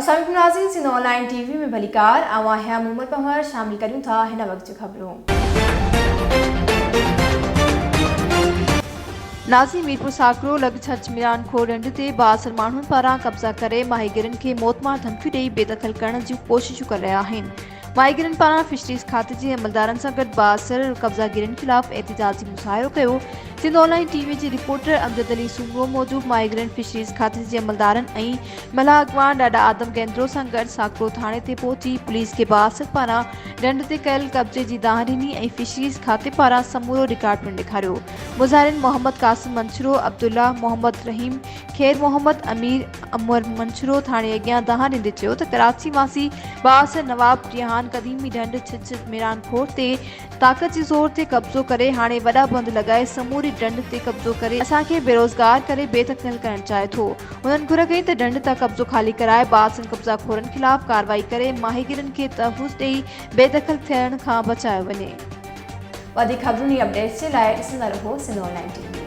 अस्सलाम नाज़रीन, Sindh online TV में भलीकार आवा है मोहम्मद पहर शामिल करूं था हिन वक्त जो खबरों। नाज़ी मीरपुर साकरो लग छच मिरान खो ढंढ ते बासर माण्हुनि पारां कब्ज़ा करे माहीगिरनि खे मौतमार धमकियूं ॾेई बेदख़ल करण जूं कोशिशूं करे रहिया आहिनि। माहीगिरनि पारां फिशरीज़ खाते जे अमलदारनि सां गॾु बासर कब्ज़ागिरनि ख़िलाफ़ एहतिजाजी मुज़ाहिरो कयो। सिंध ऑनलाइन टीवी जे रिपोर्टर अमजद अली सूंगरो मौजूद माहीगिरनि फिशरीज़ खाते जे अमलदारनि ऐं मलाह अॻवान ॾाढा आदम गेंद्रो सां गॾु साकरो थाणे ते पहुची पुलिस खे बासर पारां ढंढ ते कयल कब्ज़े जी दाह ॾिनी ऐं फिशरीज़ खाते पारां समूरो रिकॉर्ड पिणु ॾेखारियो। मुज़ाहिरनि मोहम्मद कासिम मंछरो, अब्दुल्ला मोहम्मद रहीम, खैर मोहम्मद अमीर अमर मंछरो थाणे अॻियां दाह ॾींदे चयो त कराची वासी बासर नवाब रिहान क़दीमी ढंढ छिछ मिरान खोर ते ताक़त जे ज़ोर ते कब्ज़ो करे हाणे वॾा बंद लॻाए समूरी ढंढ ते कब्ज़ो करे असांखे बेरोज़गार करे बेदख़ल करणु चाहे थो। हुननि घुर कई त ढंढ तां कब्ज़ो ख़ाली कराए बासर कब्ज़ा खोरनि ख़िलाफ़ कार्रवाई करे माहीगिरनि खे तहफ़्फ़ुज़ ॾेई बेदख़ल थियण खां बचायो वञे। वधीक ख़बरुनि अपडेट्स जे लाइ ॾिसंदा रहो सिंध ऑनलाइन टीवी।